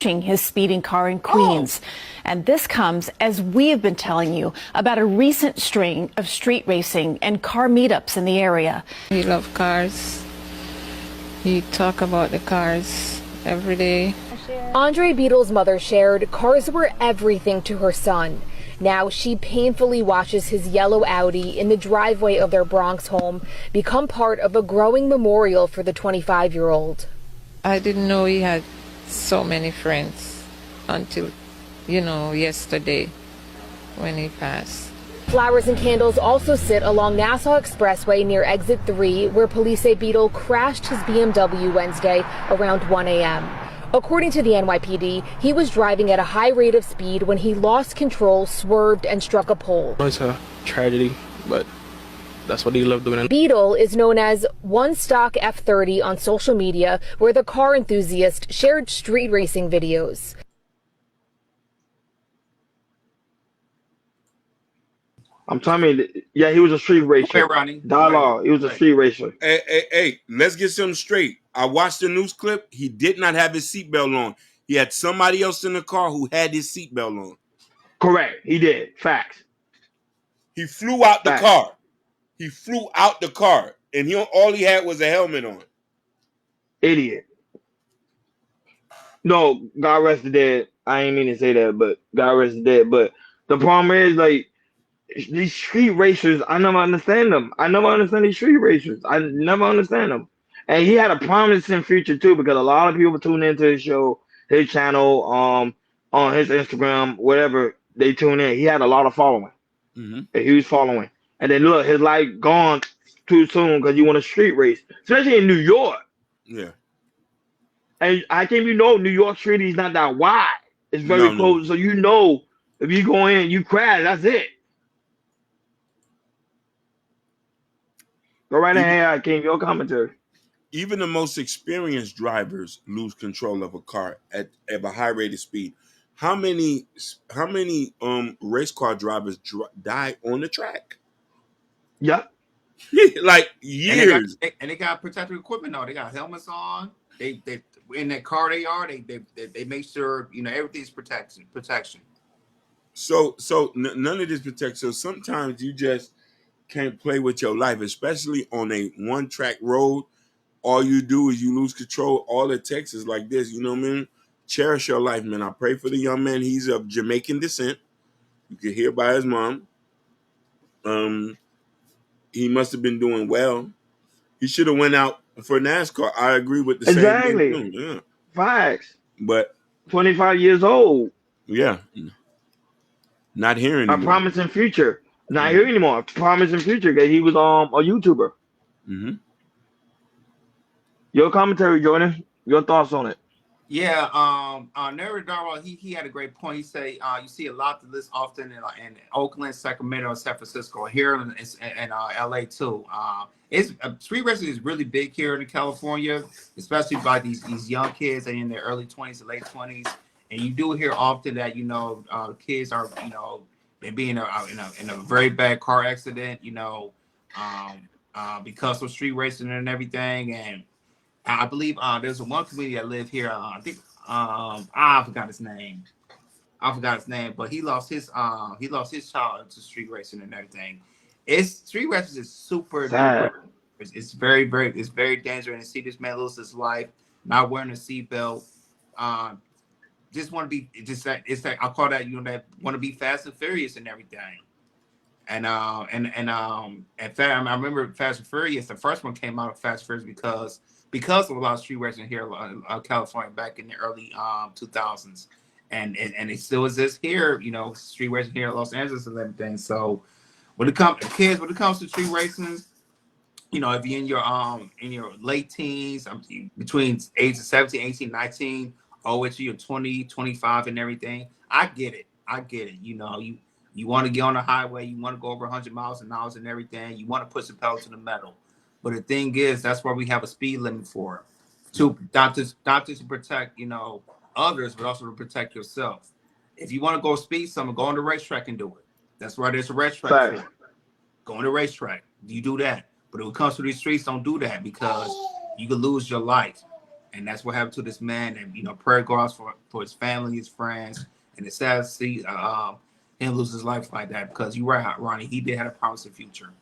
his speeding car in Queens. And this comes as we have been telling you about a recent string of street racing and car meetups in the area. He loves cars. He talk about the cars every day. Andre Beadle's mother shared cars were everything to her son. Now she painfully watches his yellow Audi in the driveway of their Bronx home become part of a growing memorial for the 25-year-old. I didn't know he had so many friends until, yesterday when he passed. Flowers and candles also sit along Nassau Expressway near Exit 3, where police say Beadle crashed his BMW Wednesday around 1 a.m. According to the NYPD, he was driving at a high rate of speed when he lost control, swerved, and struck a pole. It's a tragedy, but that's what he loved doing. Beadle is known as 1Stockf30 on social media, where the car enthusiast shared street racing videos. I'm telling you, yeah, he was a street racer. Okay, Ronnie. Dialogue, he was a street racer. Hey, let's get something straight. I watched the news clip. He did not have his seatbelt on. He had somebody else in the car who had his seatbelt on. Correct, he did. Facts. He flew out the car. He flew out the car, and all he had was a helmet on. Idiot. No, God rest the dead. I ain't mean to say that, but God rest the dead. But the problem is, like, these street racers, I never understand them. I never understand these street racers. I never understand them. And he had a promising future too, because a lot of people tune into his show, his channel, on his Instagram, whatever they tune in. He had a lot of following, a huge following. And then look, his life gone too soon because you want a street race, especially in New York. Yeah. And I think New York Street is not that wide. It's very close, so if you go in, you crash. That's it. Go right ahead, King. Your commentary. Even the most experienced drivers lose control of a car at a high rate of speed. How many race car drivers die on the track? Yep. Like years. And they got protective equipment on. They got helmets on. They in that car they make sure everything's protection. So none of this protects. So sometimes you just can't play with your life, especially on a one-track road. All you do is you lose control. All it takes is like this, you know what I mean? Cherish your life, man. I pray for the young man. He's of Jamaican descent. You can hear by his mom. He must have been doing well. He should have went out for NASCAR. I agree with the same thing. Yeah. Facts. But 25 years old. Yeah. Not hearing a promising future. Not here anymore. Promising future because he was a YouTuber. Your commentary, Jordan. Your thoughts on it? Yeah, Neri Darwell, he had a great point. He said you see a lot of this often in Oakland, Sacramento, San Francisco, here in LA too. Street racing is really big here in California, especially by these young kids in their early 20s to late 20s. And you do hear often that kids are being in a very bad car accident, because of street racing and everything. And I believe there's one comedian that lived here. I think I forgot his name. But he lost his child to street racing and everything. Street racing is super dangerous. It's very dangerous. And to see this man lose his life, not wearing a seatbelt, just want to be it's like I call that that want to be fast and furious and everything. And I remember Fast and Furious. The first one came out of Fast and Furious because of a lot of street racing here in California back in the early 2000s, and it still exists here. Street racing here in Los Angeles and everything. So when it comes to street racing, if you're in your late teens, between ages of 17, 18, 19, all to your 20, 25 and everything, I get it. You want to get on the highway, you want to go over 100 miles an hour and everything, you want to put some pedal to the metal. But the thing is, that's why we have a speed limit for not just to protect others, but also to protect yourself. If you want to go speed something, go on the racetrack and do it. That's why there's a racetrack for. Go on the racetrack. You do that. But when it comes to these streets, don't do that because you could lose your life. And that's what happened to this man. And prayer goes for his family, his friends, and it's sad to see him lose his life like that. Because you're right, Ronnie, he did have a promising future.